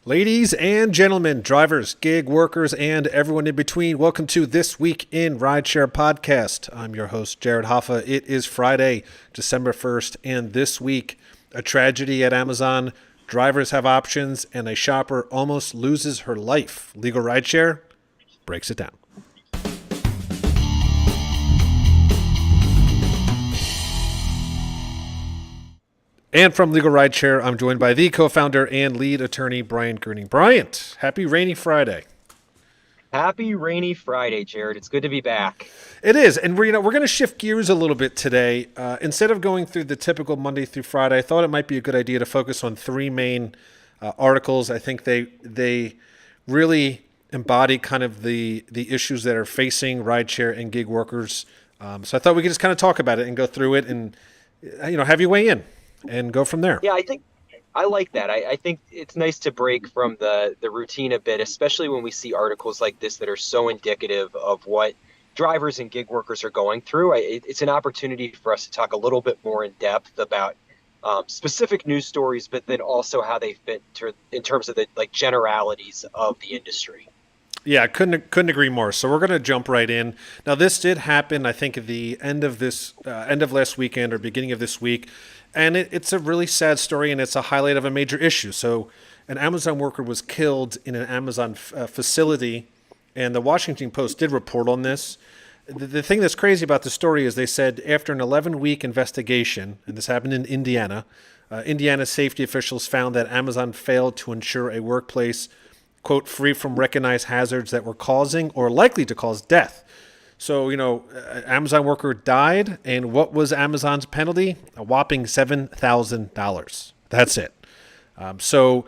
Ladies and gentlemen, drivers, gig workers, and everyone in between, welcome to This Week in Rideshare podcast. I'm your host, Jared Hoffa. It is Friday, December 1st, and this week, a tragedy at Amazon. Drivers have options, and a shopper almost loses her life. Legal Rideshare breaks it down. And from Legal Rideshare, I'm joined by the co-founder and lead attorney, Brian Gurning. Bryant, happy rainy Friday. Happy rainy Friday, Jared. It's good to be back. It is, and we're going to shift gears a little bit today. Instead of going through the typical Monday through Friday, I thought it might be a good idea to focus on three main articles. I think they really embody kind of the issues that are facing rideshare and gig workers. So I thought we could just kind of talk about it and go through it, and have you weigh in and go from there. Yeah, I think I like that. I think it's nice to break from the routine a bit, especially when we see articles like this that are so indicative of what drivers and gig workers are going through. It's an opportunity for us to talk a little bit more in depth about specific news stories, but then also how they fit in terms of the generalities of the industry. Yeah, I couldn't agree more. So we're going to jump right in. Now, this did happen, I think, at the end of last weekend or beginning of this week, and it's a really sad story, and it's a highlight of a major issue. So, an Amazon worker was killed in an Amazon facility, and the Washington Post did report on this. The thing that's crazy about the story is they said after an 11-week investigation, and this happened in Indiana, Indiana safety officials found that Amazon failed to ensure a workplace, quote, free from recognized hazards that were causing or likely to cause death. So, Amazon worker died, and what was Amazon's penalty? A whopping $7,000. That's it. So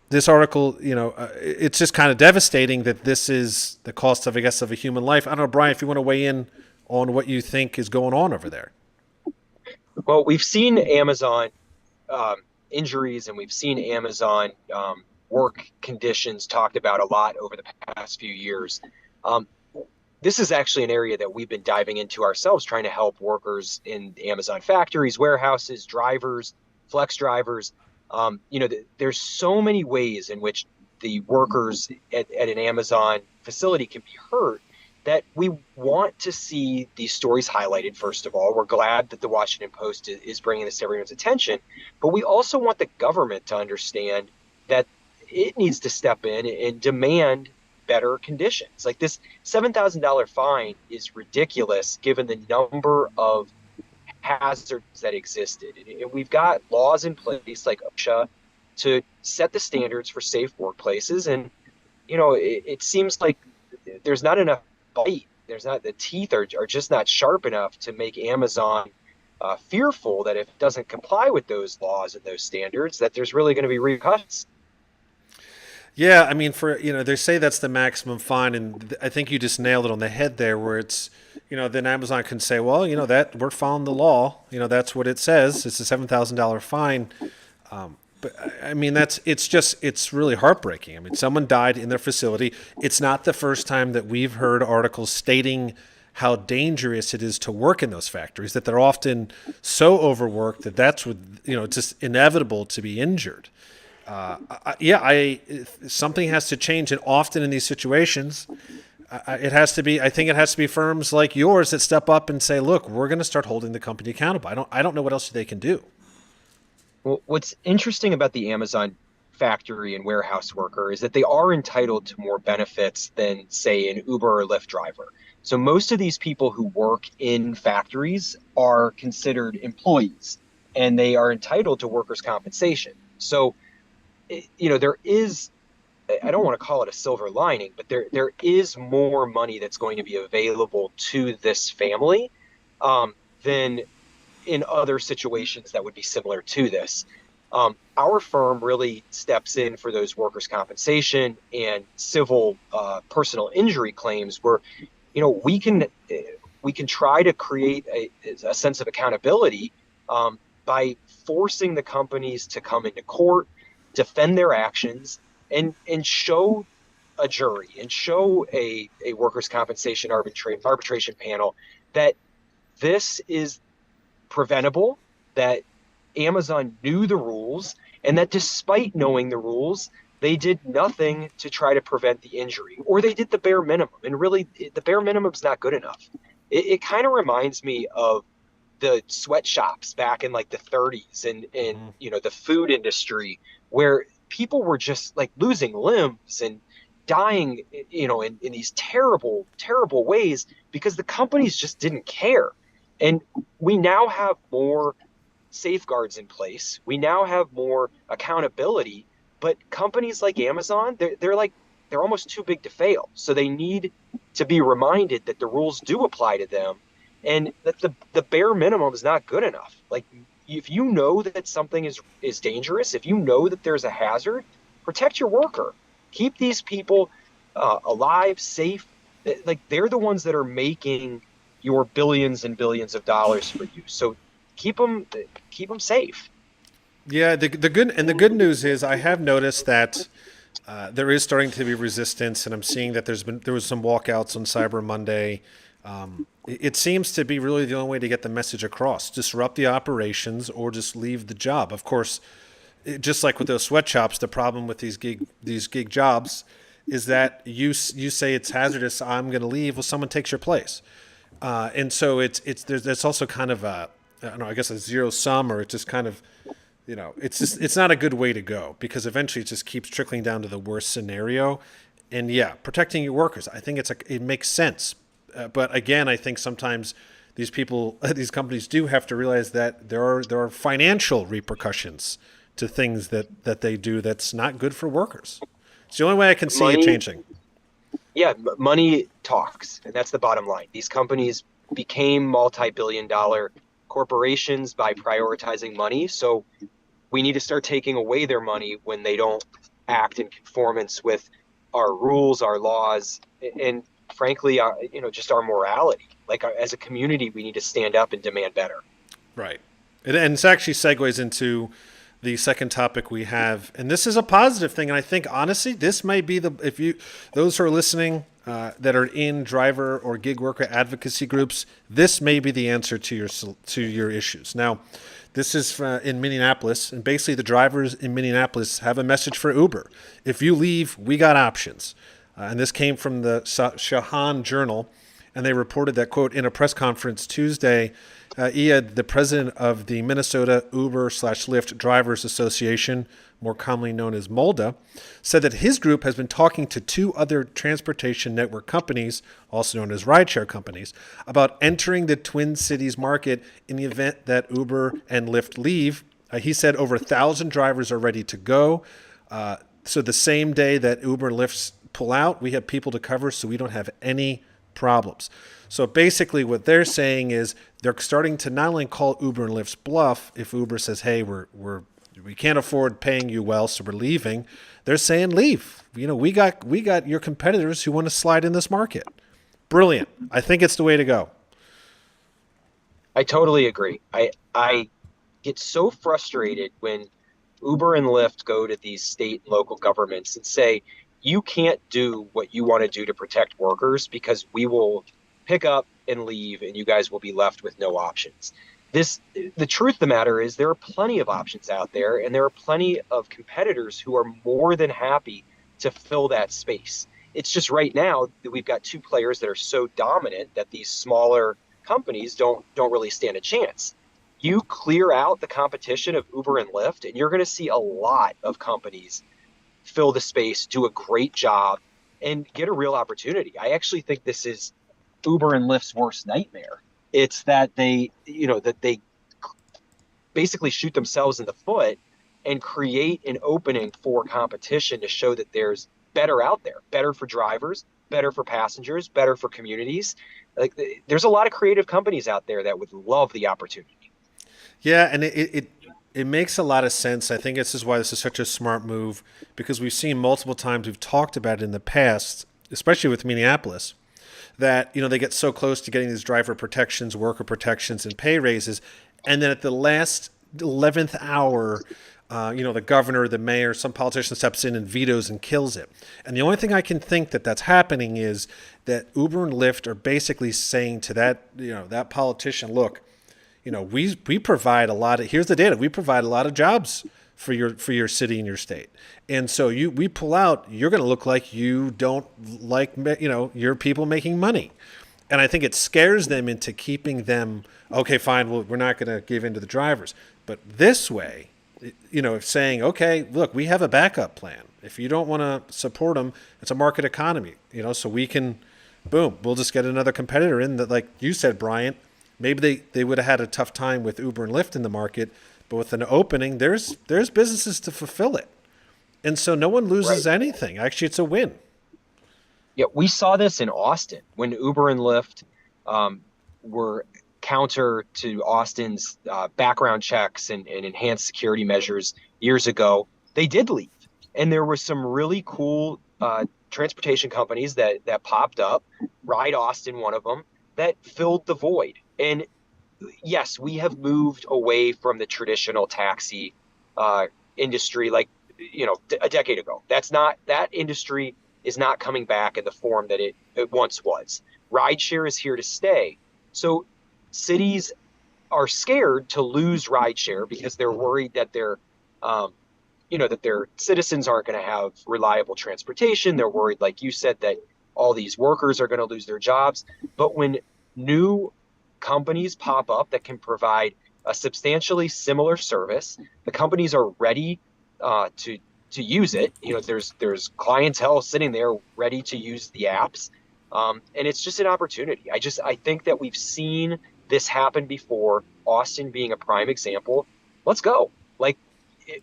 this article, it's just kind of devastating that this is the cost of, of a human life. I don't know, Brian, if you want to weigh in on what you think is going on over there. Well, we've seen Amazon injuries, and we've seen Amazon work conditions talked about a lot over the past few years. This is actually an area that we've been diving into ourselves, trying to help workers in Amazon factories, warehouses, drivers, flex drivers. There's so many ways in which the workers at an Amazon facility can be hurt that we want to see these stories highlighted. First of all, we're glad that the Washington Post is bringing this to everyone's attention, but we also want the government to understand that it needs to step in and demand better conditions. Like, this $7,000 fine is ridiculous given the number of hazards that existed. And we've got laws in place like OSHA to set the standards for safe workplaces. And, it seems like there's not enough bite. The teeth are just not sharp enough to make Amazon fearful that if it doesn't comply with those laws and those standards, that there's really going to be repercussions. Yeah, I mean, they say that's the maximum fine, and I think you just nailed it on the head there, where it's, then Amazon can say, well, that we're following the law, that's what it says. It's a $7,000 fine. But I mean, it's really heartbreaking. I mean, someone died in their facility. It's not the first time that we've heard articles stating how dangerous it is to work in those factories, that they're often so overworked that that's what, it's just inevitable to be injured. Something has to change, and often in these situations, I think it has to be firms like yours that step up and say, "Look, we're going to start holding the company accountable." I don't know what else they can do. Well, what's interesting about the Amazon factory and warehouse worker is that they are entitled to more benefits than, say, an Uber or Lyft driver. So most of these people who work in factories are considered employees, and they are entitled to workers' compensation. So there is, I don't want to call it a silver lining, but there is more money that's going to be available to this family than in other situations that would be similar to this. Our firm really steps in for those workers' compensation and civil personal injury claims where, we can try to create a sense of accountability by forcing the companies to come into court, defend their actions, and show a jury and show a workers' compensation arbitration panel that this is preventable, that Amazon knew the rules, and that despite knowing the rules, they did nothing to try to prevent the injury, or they did the bare minimum. And really, the bare minimum is not good enough. It kind of reminds me of the sweatshops back in like the 30s and Mhm. the food industry, where people were just like losing limbs and dying, in these terrible ways because the companies just didn't care. And we now have more safeguards in place. We now have more accountability, but companies like Amazon, they're almost too big to fail. So they need to be reminded that the rules do apply to them and that the bare minimum is not good enough. Like, if you know that something is dangerous, if you know that there's a hazard, protect your worker. Keep these people alive, safe. Like, they're the ones that are making your billions and billions of dollars for you. So keep them keep them safe. Yeah, the good news is I have noticed that there is starting to be resistance, and I'm seeing that there was some walkouts on Cyber Monday. It seems to be really the only way to get the message across: disrupt the operations or just leave the job. Of course, just like with those sweatshops, the problem with these gig jobs is that you say it's hazardous. I'm going to leave. Well, someone takes your place, and so there's also kind of a, I don't know, I guess a zero sum, or it just kind of, it's not a good way to go, because eventually it just keeps trickling down to the worst scenario. And yeah, protecting your workers, I think it makes sense. But again, I think sometimes these people, these companies do have to realize that there are financial repercussions to things that they do that's not good for workers. It's the only way I can see it Money, changing. yeah, money talks, and that's the bottom line. These companies became multi-billion-dollar corporations by prioritizing money. So we need to start taking away their money when they don't act in conformance with our rules, our laws, and frankly, just our morality. Like, as a community, we need to stand up and demand better. Right. And this actually segues into the second topic we have, and this is a positive thing. And I think honestly, this might be those who are listening that are in driver or gig worker advocacy groups, this may be the answer to your issues. Now, this is in Minneapolis, and basically the drivers in Minneapolis have a message for Uber: if you leave, we got options. And this came from the Sahan Journal, and they reported that, quote, in a press conference Tuesday, Eid, the president of the Minnesota Uber/Lyft Drivers Association, more commonly known as MULDA, said that his group has been talking to two other transportation network companies, also known as rideshare companies, about entering the Twin Cities market in the event that Uber and Lyft leave. He said over 1,000 drivers are ready to go. So the same day that Uber and Lyft pull out, we have people to cover, so we don't have any problems. So basically what they're saying is they're starting to not only call Uber and Lyft's bluff if Uber says, hey, we can't afford paying you well, so we're leaving. They're saying leave. We got your competitors who want to slide in this market. Brilliant. I think it's the way to go. I totally agree. I get so frustrated when Uber and Lyft go to these state and local governments and say, you can't do what you want to do to protect workers because we will pick up and leave and you guys will be left with no options. The truth of the matter is there are plenty of options out there, and there are plenty of competitors who are more than happy to fill that space. It's just right now that we've got two players that are so dominant that these smaller companies don't really stand a chance. You clear out the competition of Uber and Lyft, and you're going to see a lot of companies fill the space, do a great job, and get a real opportunity. I actually think this is Uber and Lyft's worst nightmare. It's that they basically shoot themselves in the foot and create an opening for competition to show that there's better out there, better for drivers, better for passengers, better for communities. Like, there's a lot of creative companies out there that would love the opportunity. Yeah, and it makes a lot of sense. I think this is why this is such a smart move, because we've seen multiple times, we've talked about it in the past, especially with Minneapolis, that they get so close to getting these driver protections, worker protections, and pay raises, and then at the last 11th hour, the governor, the mayor, some politician steps in and vetoes and kills it. And the only thing I can think that's happening is that Uber and Lyft are basically saying to that politician, look, we provide a lot of, here's the data, we provide a lot of jobs for your city and your state. And so we pull out, you're going to look like you don't like, your people making money. And I think it scares them into keeping them, okay, fine, well, we're not going to give in to the drivers. But this way, saying, okay, look, we have a backup plan. If you don't want to support them, it's a market economy, so we can, boom, we'll just get another competitor in that, like you said, Bryant, maybe they would have had a tough time with Uber and Lyft in the market, but with an opening, there's businesses to fulfill it. And so no one loses anything. Actually, it's a win. Yeah, we saw this in Austin when Uber and Lyft were counter to Austin's background checks and enhanced security measures years ago. They did leave. And there were some really cool transportation companies that popped up, Ride Austin, one of them, that filled the void. And yes, we have moved away from the traditional taxi industry like, a decade ago. That industry is not coming back in the form that it once was. Rideshare is here to stay. So cities are scared to lose rideshare because they're worried that that their citizens aren't going to have reliable transportation. They're worried, like you said, that all these workers are going to lose their jobs. But when new companies pop up that can provide a substantially similar service, the companies are ready to use it. There's clientele sitting there ready to use the apps, and it's just an opportunity. I think that we've seen this happen before. Austin being a prime example. Let's go. Like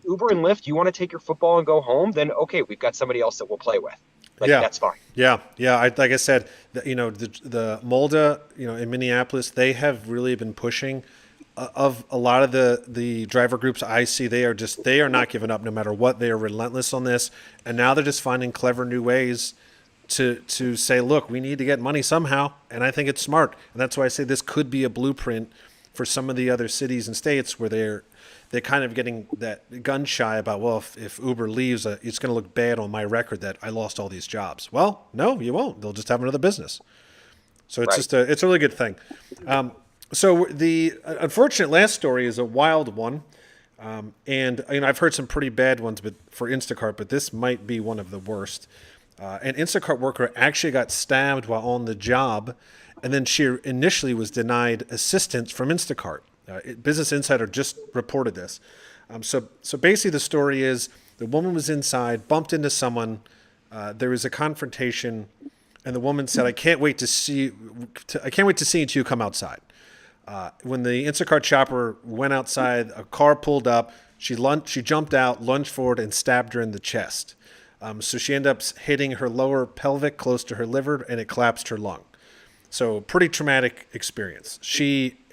Uber and Lyft, you want to take your football and go home? Then okay, we've got somebody else that we'll play with. That's fine. Yeah. Like I said, the MULDA, in Minneapolis, they have really been pushing. Of a lot of the driver groups I see, they are not giving up no matter what. They are relentless on this, and now they're just finding clever new ways to say, look, we need to get money somehow, and I think it's smart, and that's why I say this could be a blueprint for some of the other cities and states where they're kind of getting that gun shy about, well, if Uber leaves, it's going to look bad on my record that I lost all these jobs. Well, no, you won't. They'll just have another business. So it's it's a really good thing. So the unfortunate last story is a wild one, and I've heard some pretty bad ones, but for Instacart, but this might be one of the worst. An Instacart worker actually got stabbed while on the job, and then she initially was denied assistance from Instacart. Business Insider just reported this. So basically, the story is the woman was inside, bumped into someone. There was a confrontation, and the woman said, "I can't wait to see you until you come outside." When the Instacart shopper went outside, a car pulled up. She jumped out, lunged forward, and stabbed her in the chest. So she ended up hitting her lower pelvic close to her liver, and it collapsed her lung. So pretty traumatic experience.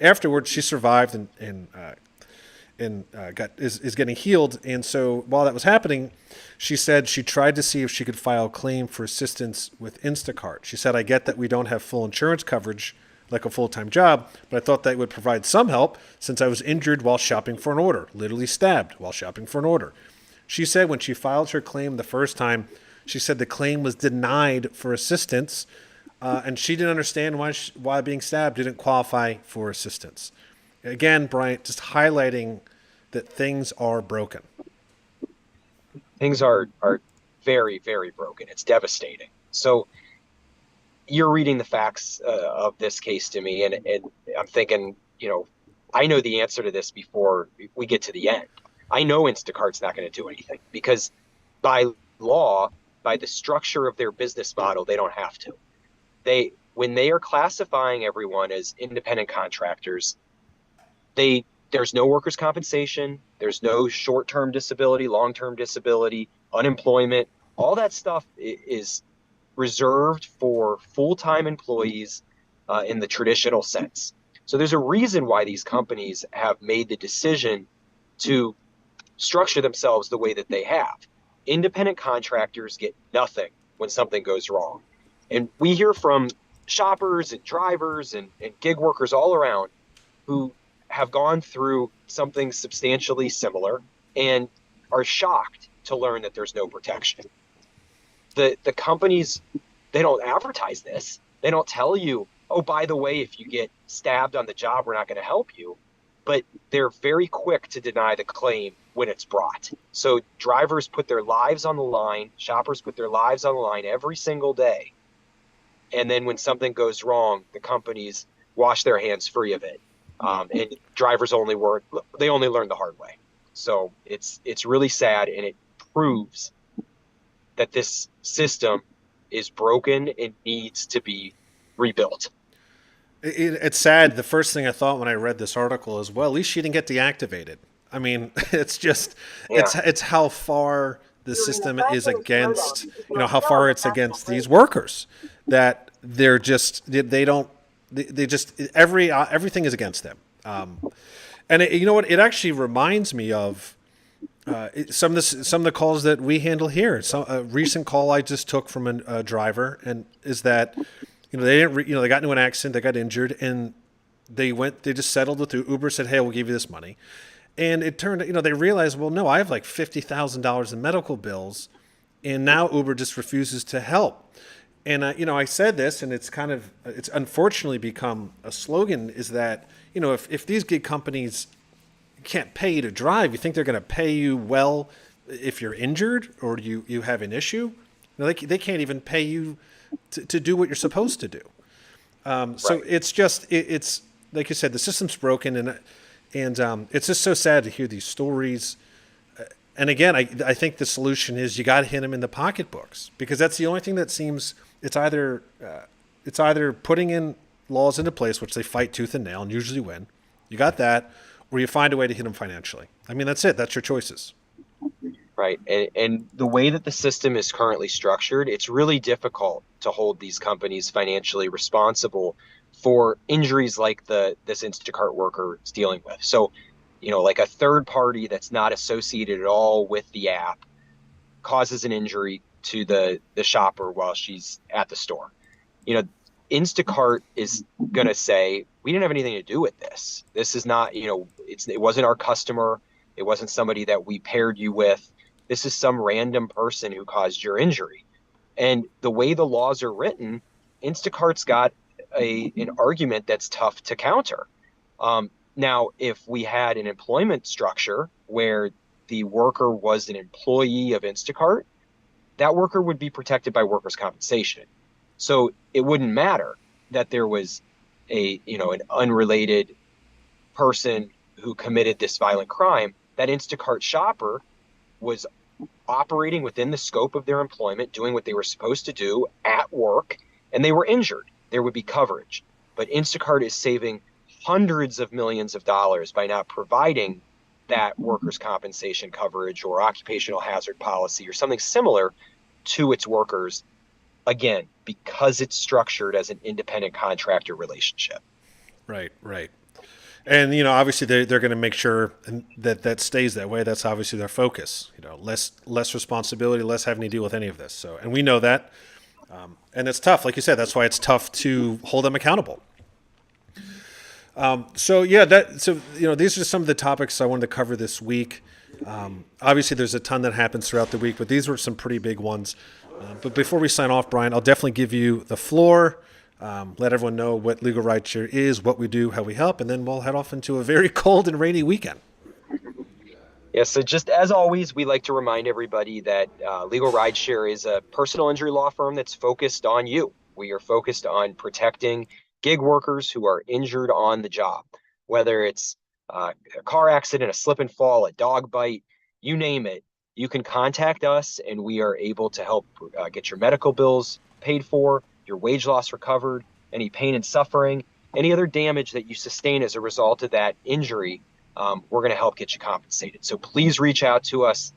Afterwards she survived and is getting healed. And so while that was happening, she said she tried to see if she could file a claim for assistance with Instacart. She said, "I get that we don't have full insurance coverage like a full-time job, but I thought that would provide some help since I was injured while shopping for an order, literally stabbed while shopping for an order." She said when she filed her claim the first time, she said the claim was denied for assistance, and she didn't understand why being stabbed didn't qualify for assistance. Again, Bryant, just highlighting that things are broken. Things are very, very broken. It's devastating. So you're reading the facts of this case to me, and I'm thinking, I know the answer to this before we get to the end. I know Instacart's not going to do anything because by law, by the structure of their business model, they don't have to. When they are classifying everyone as independent contractors, there's no workers' compensation, there's no short-term disability, long-term disability, unemployment. All that stuff is reserved for full-time employees in the traditional sense. So there's a reason why these companies have made the decision to structure themselves the way that they have. Independent contractors get nothing when something goes wrong. And we hear from shoppers and drivers and gig workers all around who have gone through something substantially similar and are shocked to learn that there's no protection. The companies, they don't advertise this. They don't tell you, oh, by the way, if you get stabbed on the job, we're not going to help you. but they're very quick to deny the claim when it's brought. So drivers put their lives on the line, shoppers put their lives on the line every single day. And then when something goes wrong, the companies wash their hands free of it. And drivers only learn the hard way. So it's really sad, and it proves that this system is broken and needs to be rebuilt. It's sad. The first thing I thought when I read this article is, well, at least she didn't get deactivated. I mean, it's just, it's how far the system is against, how far it's against these workers, that they're just, everything is against them. And you know what? It actually reminds me of some of the calls that we handle here. So a recent call I just took from a driver, and is that, they didn't, they got into an accident, they got injured, and they just settled with Uber, said, hey, we'll give you this money. And it turned, they realized, well, no, I have like $50,000 in medical bills, and now Uber just refuses to help. And, I said this, and it's unfortunately become a slogan, is that, if these gig companies can't pay you to drive, you think they're going to pay you well if you're injured or you have an issue? They can't even pay you to do what you're supposed to do. So it's just, it's like you said, the system's broken, and it's just so sad to hear these stories. And again, I think the solution is you got to hit them in the pocketbooks, because that's the only thing that seems, it's either putting in laws into place, which they fight tooth and nail and usually win. You got that, or you find a way to hit them financially. I mean, that's it. That's your choices. Right. And the way that the system is currently structured, it's really difficult to hold these companies financially responsible for injuries like this Instacart worker is dealing with. So, like a third party that's not associated at all with the app causes an injury to the shopper while she's at the store. Instacart is going to say, we didn't have anything to do with this. This is not, it wasn't our customer. It wasn't somebody that we paired you with. This is some random person who caused your injury. And the way the laws are written, Instacart's got an argument that's tough to counter. Now, if we had an employment structure where the worker was an employee of Instacart, that worker would be protected by workers' compensation. So it wouldn't matter that there was an unrelated person who committed this violent crime. That Instacart shopper was operating within the scope of their employment, doing what they were supposed to do at work, and they were injured. There would be coverage. But Instacart is saving hundreds of millions of dollars by not providing that workers' compensation coverage or occupational hazard policy or something similar to its workers, again, because it's structured as an independent contractor relationship. Right. And, obviously they're going to make sure that stays that way. That's obviously their focus, less responsibility, less having to deal with any of this. So, and we know that. And it's tough. Like you said, that's why it's tough to hold them accountable. These are some of the topics I wanted to cover this week. Obviously there's a ton that happens throughout the week, but these were some pretty big ones. But before we sign off, Brian, I'll definitely give you the floor. Let everyone know what Legal Rideshare is, what we do, how we help, and then we'll head off into a very cold and rainy weekend. Yeah, so just as always, we like to remind everybody that Legal Rideshare is a personal injury law firm that's focused on you. We are focused on protecting gig workers who are injured on the job, whether it's a car accident, a slip and fall, a dog bite, you name it. You can contact us, and we are able to help get your medical bills paid for, your wage loss recovered, any pain and suffering, any other damage that you sustain as a result of that injury. We're going to help get you compensated. So please reach out to us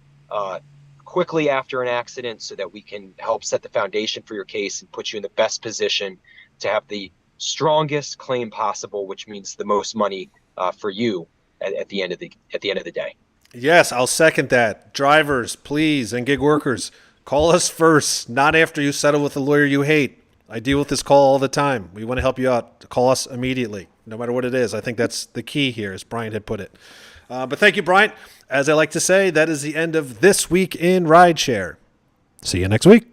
quickly after an accident so that we can help set the foundation for your case and put you in the best position to have the strongest claim possible, which means the most money for you at the end of the day. Yes, I'll second that. Drivers, please, and gig workers, call us first, not after you settle with a lawyer you hate. I deal with this call all the time. We want to help you out. Call us immediately, no matter what it is. I think that's the key here, as Brian had put it. But thank you, Brian. As I like to say, that is the end of This Week in Rideshare. See you next week.